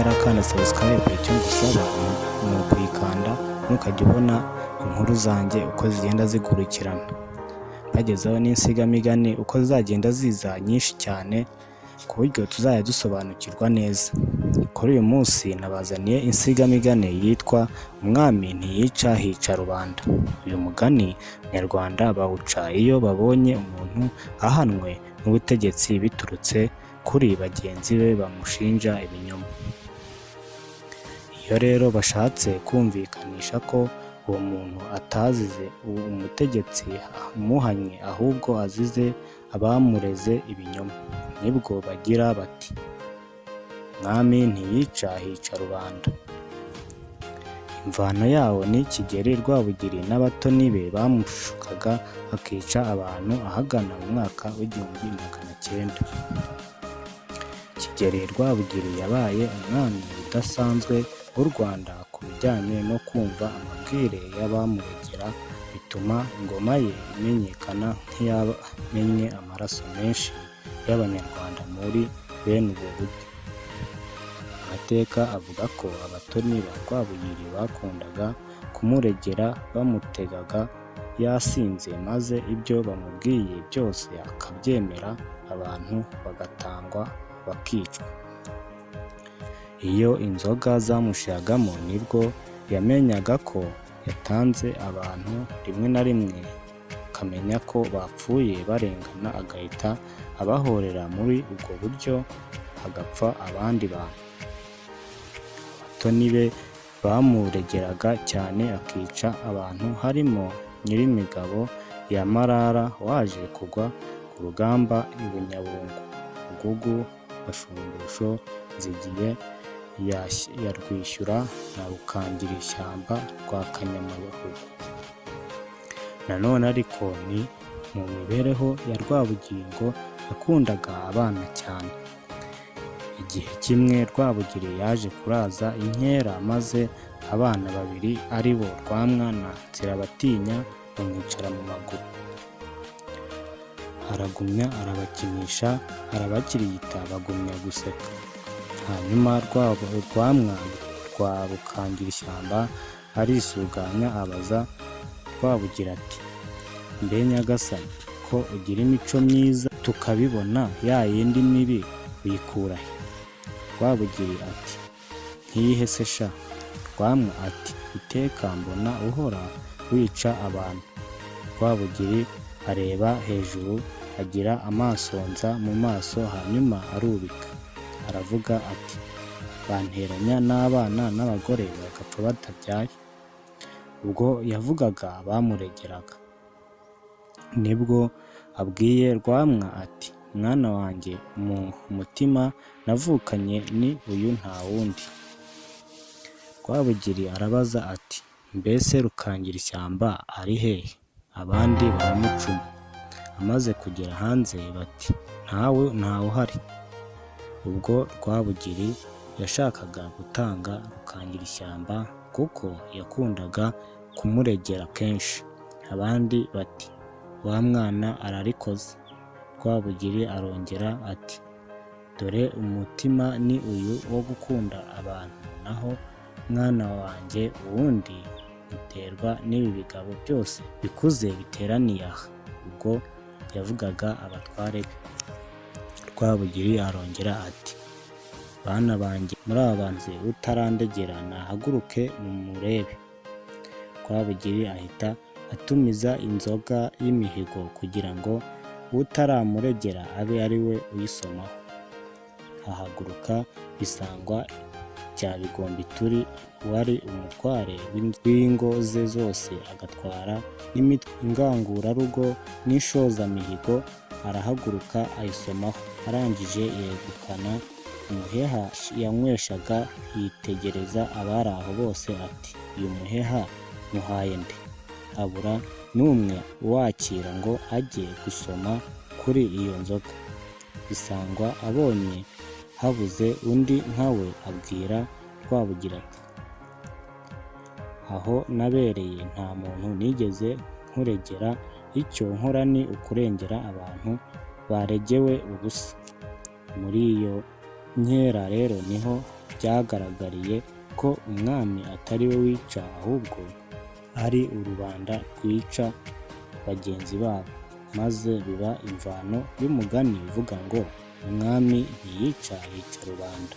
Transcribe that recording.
utarakanda subscribe, icyo ngusaba ni ukuyikanda ntukajya ubona inkuru zanjye uko zigenda zikurikirana, bagezeho n'insigamigani uko zagenda ziza nyinshi cyane ku buryo tuzajya dusobanukirwa neza. Kuri uyu munsi nabazaniye insigamigani yitwa Umwami ntiyica hica rubanda. Uyu mugani nyarwanda bawuca iyo babonye umuntu ahanwe n'ubutegetsi biturutse kuri bagenzi be bamushinja ibinyoma. Iyo rero bashatse kumvikanisha ko uwo muntu atazize umutegetsi umuhanye ahubwo azize abamureze ibinyoma, nibwo bagira bati Umwami ntiyica hica rubanda. Imvano yawo ni Kigeli Rwabugili n'abatoni be bamushukaga bakica abantu ahagana mu mwaka w'1900. Kigeli Rwabugili yabaye umwami udasanzwe w'u Rwanda ku bijyanye no kumva amabwire y'abamuregera, bituma ingoma ye imenyekana nk'iyamennye amaraso menshi y'abanyarwanda muri bene ubwo buryo. Amateka avuga ko abatoni ba Rwabugili bakundaga kumuregera bamutegaga yasinze, maze ibyo bamubwiye byose akabyemera, abantu bagatangwa bakicwa. Iyo inzoga zamushiragamo nibwo yamenyaga ko yatanze abantu, rimwe na rimwe akamenya ko bapfuye barengana agahita abahorera muri ubwo buryo hagapfa abandi bantu. Abatoni be bamuregeraga cyane akica abantu harimo Nyirimigabo ya Marara waje kugwa ku rugamba i Bunyabungo, Mugugu, Bashumbusho, Nzigiye ya Rwishyura na Rukangirishyamba rwa Kanyamahugu. Nanone ariko ni mu mibereho ya Rwabugili ngo yakundaga abana cyane. Igihe kimwe Rwabugili yaje kuraza inkera, maze abana babiri ari bo Rwamwa na Nzirabatinya bamwicara mu maguru. Aragumya arabakinisha, arabakirigita bagumya guseka. Hanyuma Rwamwa rwa Rukangirishyamba arisuganya abaza Rwabugili ati mbe Nyagasani, ko ugira imico myiza tukabibona, ya yindi mibi uyikura he? Rwabugili ati ntiyihe se sha? Rwamwa ati iteka mbona uhora wica abantu. Rwabugili areba hejuru agira amasonza mu maso, hanyuma arubika aravuga ati banteranya n'abana n'abagore bagapfa batabyaye. Ubwo yavugaga bamuregeraga. Nibwo abwiye Rwamwa ati mwana wanjye, mu mutima navukanye ni uyu nta wundi. Rwabugili arabaza ati mbese Rukangirishyamba ari hehe? Abandi baramucuma. Amaze kugera hanze bati ntawe uhari. Ubwo Rwabugili yashakaga gutanga Rukangirishyamba kuko yakundaga kumuregera kenshi. Abandi bati wa mwana ararikoze. Rwabugili arongera ati dore umutima ni uyu wo gukunda abantu, naho mwana wanjye uwundi uterwa n'ibi bigabo byose bikuze biteraniye aha. Ubwo yavugaga abatware be. Rwabugili arongera ati bana banjye murabanze utarandegera nahaguruke mumurebe. Rwabugili ahita atumiza inzoga y'imihigo kugira ngo utaramuregera abe ari we uyisomaho. Ahaguruka Bisangwa bya Bigombi turi wari umutware w'ingo ze zose, agatwara n'imitwe ingangurarugo n'ishozamihigo, arahaguruka ayisomaho. Arangije yegukana umuheha yanyweshaga, yitegereza abari aho bose ati uyu muheha muhaye nde? Habura n'umwe uwakira ngo ajye gusoma kuri iyo nzoga. Bisangwa abonye habuze undi nkawe abwira Rwabugili ati aho nabereye nta muntu nigeze nkuregera, icyo nkora ni ukurengera abantu baregewe ubusa. Muri iyo nkera rero niho byagaragariye ko umwami atari we wica, ahubwo ari urubanda rwica bagenzi babo, maze biba imvano y'umugani uvuga ngo umwami ntiyica, hica rubanda.